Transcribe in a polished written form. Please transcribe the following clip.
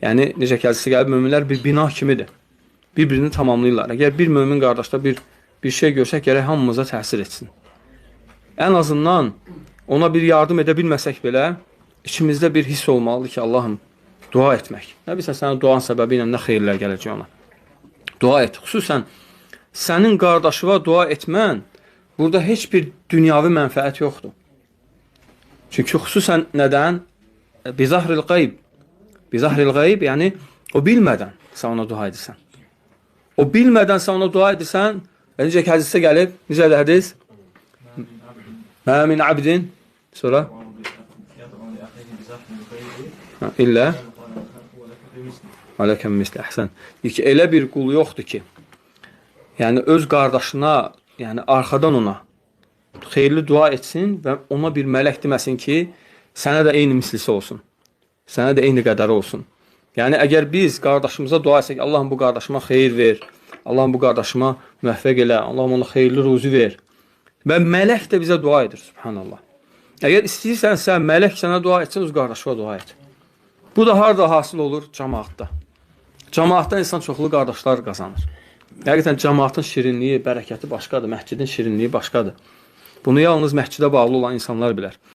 Yəni, necə ki, hədisdə gəlib, möminlər bir bina kimidir. Bir-birini tamamlayırlar. Əgər bir mömin qardaşda bir şey görsək, gərək hamımıza təsir etsin. Ən azından ona bir yardım edə bilməsək belə, içimizdə bir hiss olmalıdır ki, Allahım, dua etmək. Nə bilsən, sənin duan səbəbi ilə nə xeyirlər gələcək ona. Dua et. Xüsusən, sənin qardaşıva dua etmən, burada heç bir dünyavi mənfəət yoxdur. Çünki xüsusən nədən? Bizahril qayb. Bizahril qayb, yəni o bilmədən sən ona dua edirsən. O bilmədən sən ona dua edirsən, necə ki, hədisdə gəlib, necədir hədis? Mə min abdin, sonra? İllə aləkəm misli, əhsən. Deyir ki, elə bir qul yoxdur ki, yəni öz qardaşına, yəni arxadan ona xeyirli dua etsin və ona bir mələk deməsin ki, sənə də eyni mislisi olsun. Sənə də eyni qədəri olsun. Yəni, əgər biz qardaşımıza dua etsək, Allahım bu qardaşıma xeyir ver, Allahım bu qardaşıma müvəffəq elə, Allahım ona xeyirli ruzi ver. Və mələk də bizə dua edir, subhanallah. Əgər istəyirsənsə, mələk sənə dua etsin, öz qardaşına dua et. Bu da harada hasıl olur? Cəmaatda. Cəmaatda insan çoxlu qardaşlar qazanır. Həqiqətən, cəmaatın şirinliyi, bərəkəti başqadır, məscidin şirinliyi başqadır. Bunu yalnız məscidə bağlı olan insanlar bilər.